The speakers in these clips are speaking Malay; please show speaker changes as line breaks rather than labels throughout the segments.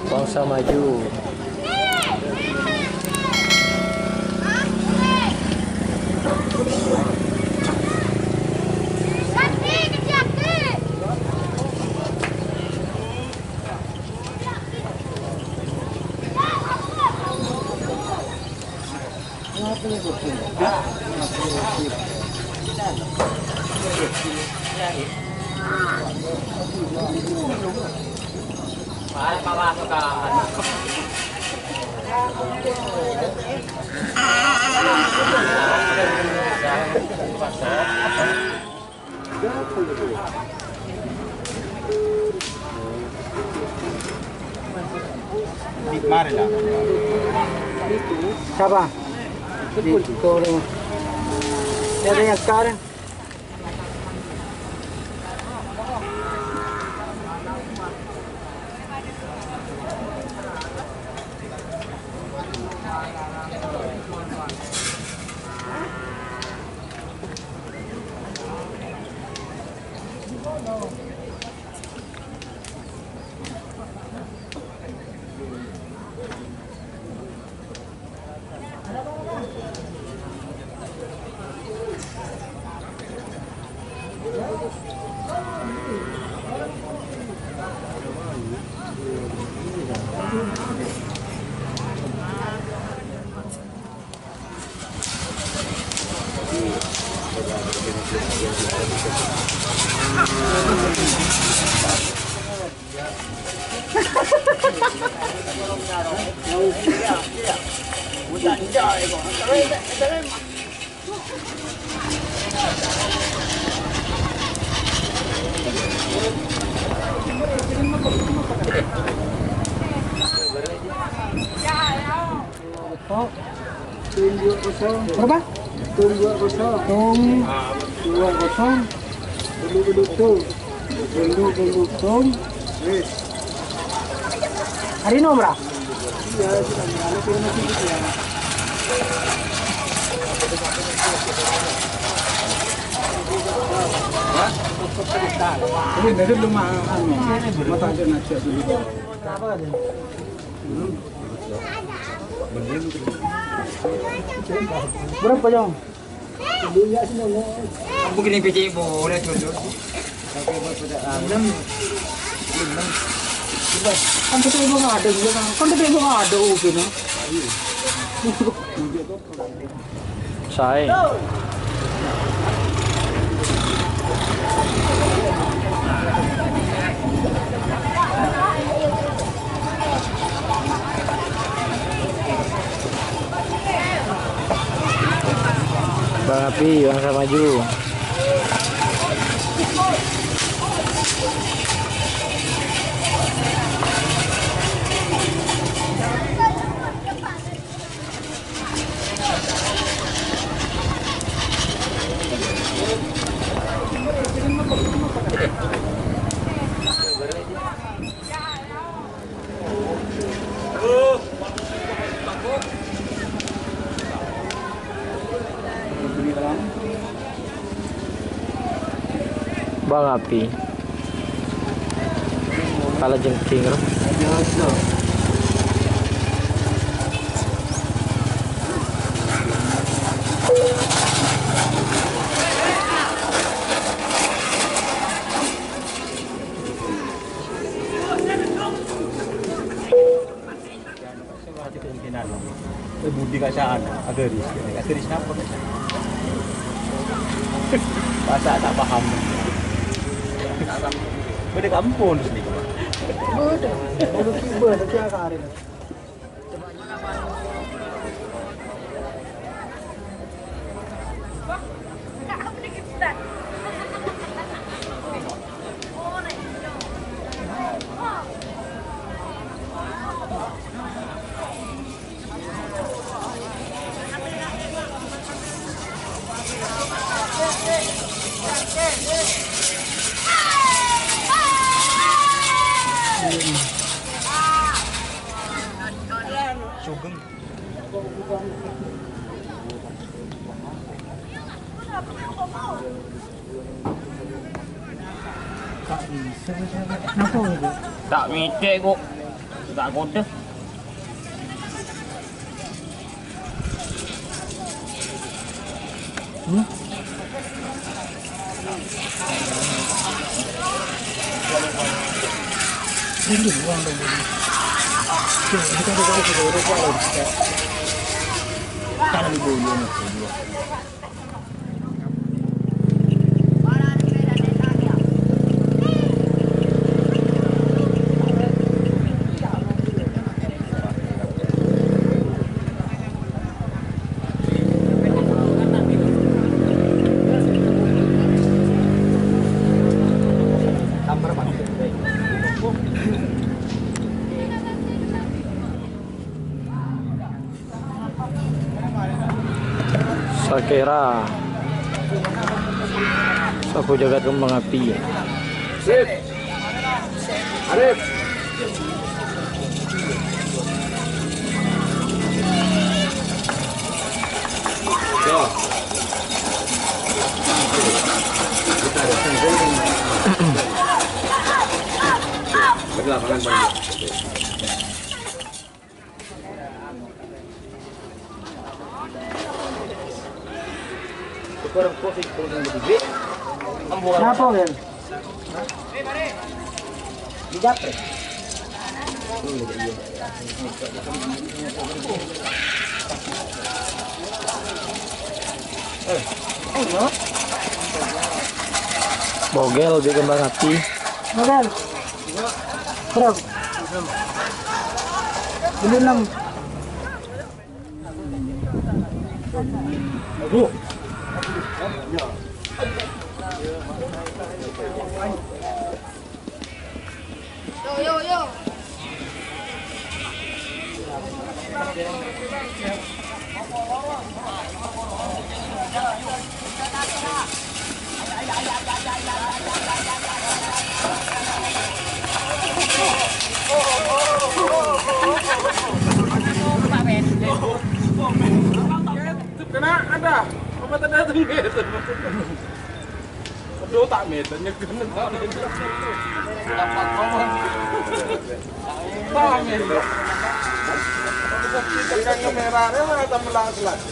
Bangsa Maju.
Di kemarin lah.
Siapa? Di Korea. Ada yang sekarang. Berapa? Tung 2-0. Tung 2-0. Duduk tu. Duduk tung. Hari nomor berapa? Ya, ada kurang sedikit ya. Ini dari rumah mata aja nanti dulu. Apa aja? Berapa jam? Dunia semua.
Aku kini PC boleh tunjuk.
Kan kita ibu nggak ada juga kan kita ibu nggak ada gitu.
Saya. Bang Api, Bangsa Maju. Bang Api kala jengking loh.
Budi kasaan, ageris apa? Bahasa tak paham. Beda kampung di sini.
Beda. Beda siapa hari ini?
Sugeng.
Kenapa itu?
Tak metek kok. Tak kode.
Ini uang dong. Kita ada cara di bawah ni.
Sakira sapu jagat kembang api.
Sip. Arif. Yo. Kita ada sengkong. Bagi lapangan banyak. Kurang kopi kurang gede.
Kenapa kan? Di japre.
Bogel di kembang api.
Modal. Berapa? Belum 6.
Aduh.
Yo.
Kena ada. Apa tanda tengah tu? Aduh tak medannya kena tak medan. Dapat ngomong. Tak medan. Kita tekan kamera ni mana tak melas-las.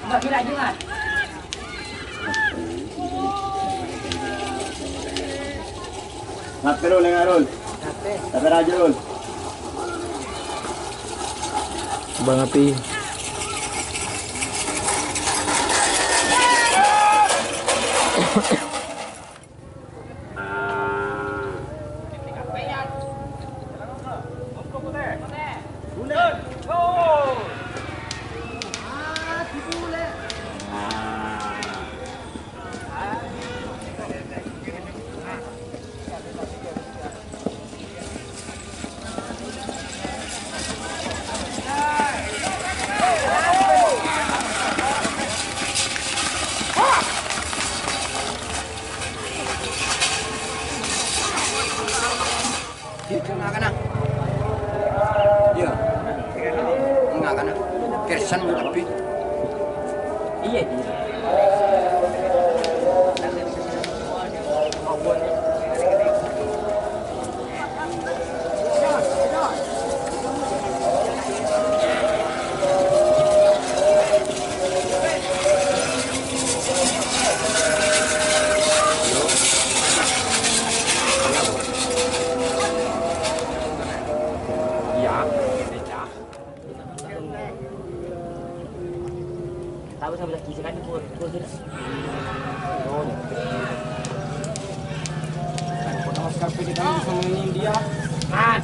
Tak kira jangan.
Ngape rol ngarol? Tapi raja rol.
Kembang api.
Enggak kena. Iya. Enggak kena. Kersan tapi.
Iya. Tahu sampai lagi sekali pun sudah.
Oscar pergi kami sama India.
Ah.